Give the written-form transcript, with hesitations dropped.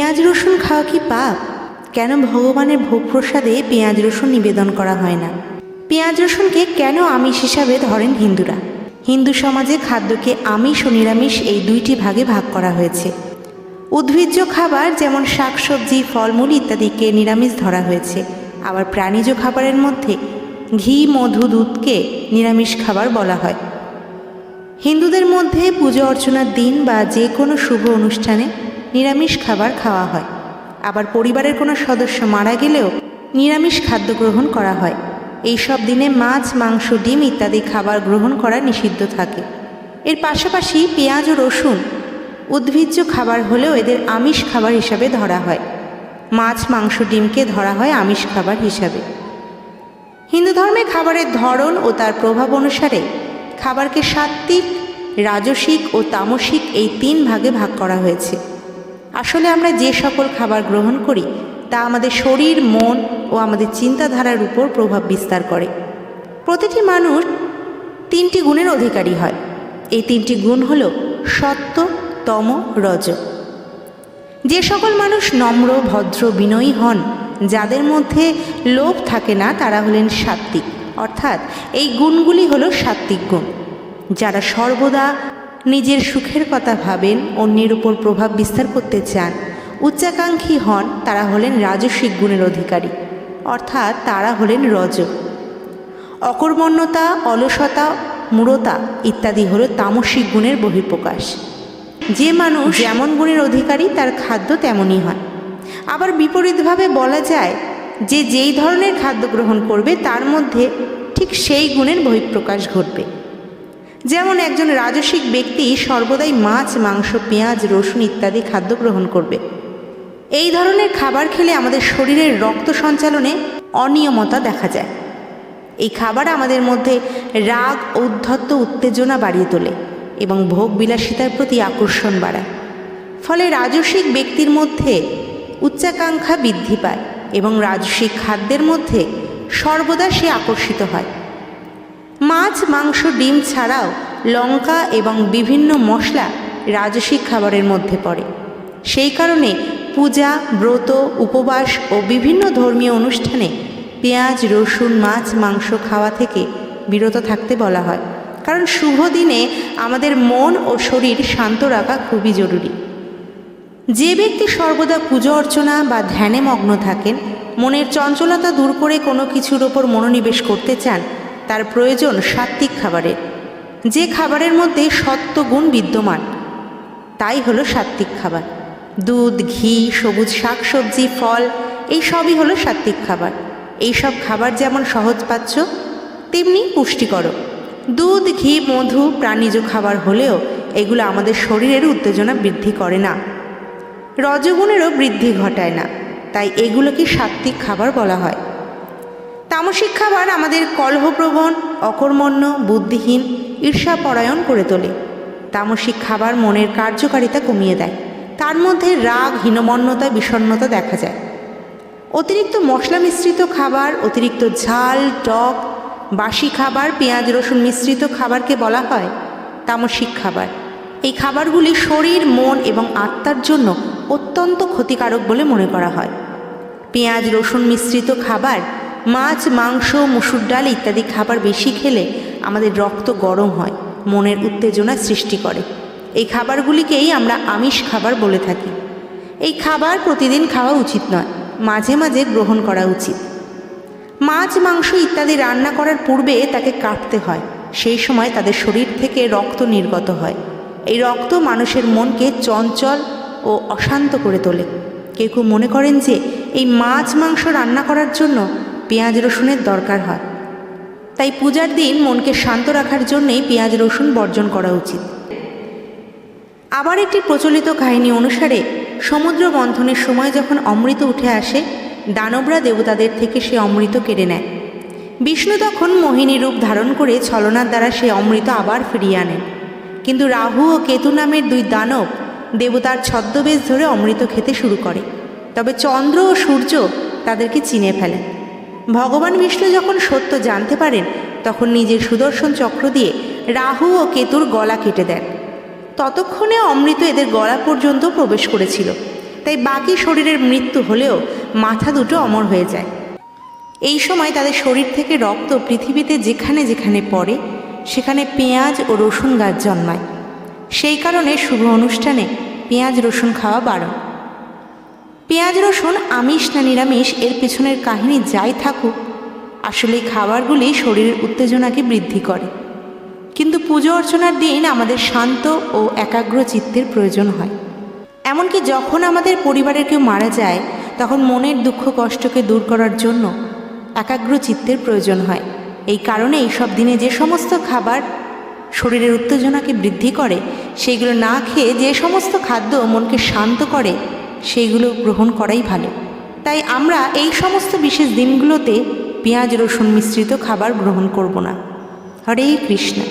পেঁয়াজ রসুন খাওয়া কি পাপ? কেন ভগবানের ভোগ প্রসাদে পেঁয়াজ রসুন নিবেদন করা হয় না? পেঁয়াজ রসুনকে কেন আমিষ হিসাবে ধরেন হিন্দুরা? হিন্দু সমাজে খাদ্যকে আমিষ ও নিরামিষ এই দুইটি ভাগে ভাগ করা হয়েছে। উদ্ভিজ্জ খাবার যেমন শাকসবজি, ফলমূল ইত্যাদিকে নিরামিষ ধরা হয়েছে। আবার প্রাণীজ খাবারের মধ্যে ঘি, মধু, দুধকে নিরামিষ খাবার বলা হয়। হিন্দুদের মধ্যে পুজো অর্চনার দিন বা যে কোনো শুভ অনুষ্ঠানে নিরামিষ খাবার খাওয়া হয়। আবার পরিবারের কোনো সদস্য মারা গেলেও নিরামিষ খাদ্য গ্রহণ করা হয়। এই সব দিনে মাছ, মাংস, ডিম ইত্যাদি খাবার গ্রহণ করা নিষিদ্ধ থাকে। এর পাশাপাশি পেঁয়াজ ও রসুন উদ্ভিজ্জ খাবার হলেও এদের আমিষ খাবার হিসাবে ধরা হয়। মাছ, মাংস, ডিমকে ধরা হয় আমিষ খাবার হিসাবে। হিন্দু ধর্মে খাবারের ধরন ও তার প্রভাব অনুসারে খাবারকে সাত্ত্বিক, রাজসিক ও তামসিক এই তিন ভাগে ভাগ করা হয়েছে। আসলে আমরা যে সকল খাবার গ্রহণ করি তা আমাদের শরীর, মন ও আমাদের চিন্তাধারার উপর প্রভাব বিস্তার করে। প্রতিটি মানুষ তিনটি গুণের অধিকারী হয়। এই তিনটি গুণ হল সত্ত্ব, তম, রজ। যে সকল মানুষ নম্র, ভদ্র, বিনয়ী হন, যাদের মধ্যে লোভ থাকে না, তারা হলেন সাত্ত্বিক, অর্থাৎ এই গুণগুলি হল সাত্ত্বিক গুণ। যারা সর্বদা নিজের সুখের কথা ভাবেন, অন্যের উপর প্রভাব বিস্তার করতে চান, উচ্চাকাঙ্ক্ষী হন, তারা হলেন রাজসিক গুণের অধিকারী, অর্থাৎ তারা হলেন রজ। অকর্মণ্যতা, অলসতা, মূঢ়তা ইত্যাদি হল তামসিক গুণের বহিঃপ্রকাশ। যে মানুষ যেমন গুণের অধিকারী তার খাদ্য তেমনই হয়। আবার বিপরীতভাবে বলা যায় যে যেই ধরনের খাদ্য গ্রহণ করবে তার মধ্যে ঠিক সেই গুণের বহিঃপ্রকাশ ঘটবে। যেমন একজন রাজসিক ব্যক্তি সর্বদাই মাছ, মাংস, পেঁয়াজ, রসুন ইত্যাদি খাদ্য গ্রহণ করবে। এই ধরনের খাবার খেলে আমাদের শরীরের রক্ত সঞ্চালনে অনিয়মতা দেখা যায়। এই খাবার আমাদের মধ্যে রাগ, ঔদ্ধত্য, উত্তেজনা বাড়িয়ে তোলে এবং ভোগ বিলাসিতার প্রতি আকর্ষণ বাড়ায়। ফলে রাজসিক ব্যক্তির মধ্যে উচ্চাকাঙ্ক্ষা বৃদ্ধি পায় এবং রাজসিক খাদ্যের মধ্যে সর্বদা সে আকর্ষিত হয়। মাছ, মাংস, ডিম ছাড়াও লঙ্কা এবং বিভিন্ন মশলা রাজসিক খাবারের মধ্যে পড়ে। সেই কারণে পূজা, ব্রত, উপবাস ও বিভিন্ন ধর্মীয় অনুষ্ঠানে পেঁয়াজ, রসুন, মাছ, মাংস খাওয়া থেকে বিরত থাকতে বলা হয়। কারণ শুভ দিনে আমাদের মন ও শরীর শান্ত রাখা খুবই জরুরি। যে ব্যক্তি সর্বদা পুজো অর্চনা বা ধ্যানে মগ্ন থাকেন, মনের চঞ্চলতা দূর করে কোনো কিছুর ওপর মনোনিবেশ করতে চান, তার প্রয়োজন সাত্ত্বিক খাবারের। যে খাবারের মধ্যে সত্ত্বগুণ বিদ্যমান তাই হলো সাত্ত্বিক খাবার। দুধ, ঘি, সবুজ শাকসবজি, ফল এই সবই হলো সাত্ত্বিক খাবার। এই সব খাবার যেমন সহজপাচ্য তেমনি পুষ্টিকর। দুধ, ঘি, মধু প্রাণীজ খাবার হলেও এগুলো আমাদের শরীরের উত্তেজনা বৃদ্ধি করে না, রজগুণেরও বৃদ্ধি ঘটায় না, তাই এগুলোকে সাত্ত্বিক খাবার বলা হয়। তামসিক খাবার আমাদের কলহপ্রবণ, অকর্মণ্য, বুদ্ধিহীন, ঈর্ষাপরায়ণ করে তোলে। তামসিক খাবার মনের কার্যকারিতা কমিয়ে দেয়। তার মধ্যে রাগ, হীনমন্যতা, বিষণ্ণতা দেখা যায়। অতিরিক্ত মশলা মিশ্রিত খাবার, অতিরিক্ত ঝাল, টক, বাসি খাবার, পেঁয়াজ রসুন মিশ্রিত খাবারকে বলা হয় তামসিক খাবার। এই খাবারগুলি শরীর, মন এবং আত্মার জন্য অত্যন্ত ক্ষতিকারক বলে মনে করা হয়। পেঁয়াজ রসুন মিশ্রিত খাবার, মাছ, মাংস, মসুর ডাল ইত্যাদি খাবার বেশি খেলে আমাদের রক্ত গরম হয়, মনের উত্তেজনা সৃষ্টি করে। এই খাবারগুলিকেই আমরা আমিষ খাবার বলে থাকি। এই খাবার প্রতিদিন খাওয়া উচিত নয়, মাঝে মাঝে গ্রহণ করা উচিত। মাছ, মাংস ইত্যাদি রান্না করার পূর্বে তাকে কাটতে হয়। সেই সময় তাদের শরীর থেকে রক্ত নির্গত হয়। এই রক্ত মানুষের মনকে চঞ্চল ও অশান্ত করে তোলে। কেউ কেউ মনে করেন যে এই মাছ, মাংস রান্না করার জন্য পেঁয়াজ রসুনের দরকার হয়, তাই পূজার দিন মনকে শান্ত রাখার জন্যেই পেঁয়াজ রসুন বর্জন করা উচিত। আবার একটি প্রচলিত কাহিনী অনুসারে সমুদ্র মন্থনের সময় যখন অমৃত উঠে আসে, দানবরা দেবতাদের থেকে সে অমৃত কেড়ে নেয়। বিষ্ণু তখন মোহিনী রূপ ধারণ করে ছলনার দ্বারা সে অমৃত আবার ফিরিয়ে আনেন। কিন্তু রাহু ও কেতু নামের দুই দানব দেবতার ছদ্মবেশ ধরে অমৃত খেতে শুরু করে। তবে চন্দ্র ও সূর্য তাদেরকে চিনে ফেলেন। ভগবান বিষ্ণু যখন সত্য জানতে পারেন, তখন নিজের সুদর্শন চক্র দিয়ে রাহু ও কেতুর গলা কেটে দেন। ততক্ষণে অমৃত এদের গলা পর্যন্ত প্রবেশ করেছিল। তাই বাকি শরীরের মৃত্যু হলেও মাথা দুটো অমর হয়ে যায়। এই সময় তাদের শরীর থেকে রক্ত পৃথিবীতে যেখানে যেখানে পড়ে সেখানে পেঁয়াজ ও রসুন গাছ জন্মায়। সেই কারণে শুভ অনুষ্ঠানে পেঁয়াজ রসুন খাওয়া বারণ। পেঁয়াজ রসুন আমিষ না নিরামিষ এর পেছনের কাহিনী যাই থাকুক, আসলে এই খাবারগুলি শরীরের উত্তেজনাকে বৃদ্ধি করে। কিন্তু পুজো অর্চনার দিন আমাদের শান্ত ও একাগ্র চিত্তের প্রয়োজন হয়। এমনকি যখন আমাদের পরিবারের কেউ মারা যায় তখন মনের দুঃখ কষ্টকে দূর করার জন্য একাগ্র চিত্তের প্রয়োজন হয়। এই কারণে এইসব দিনে যে সমস্ত খাবার শরীরের উত্তেজনাকে বৃদ্ধি করে সেইগুলো না খেয়ে যে সমস্ত খাদ্য মনকে শান্ত করে সেইগুলো গ্রহণ করাই ভালো। তাই আমরা এই সমস্ত বিশেষ দিনগুলোতে পেঁয়াজ রসুন মিশ্রিত খাবার গ্রহণ করব না। হরে কৃষ্ণ।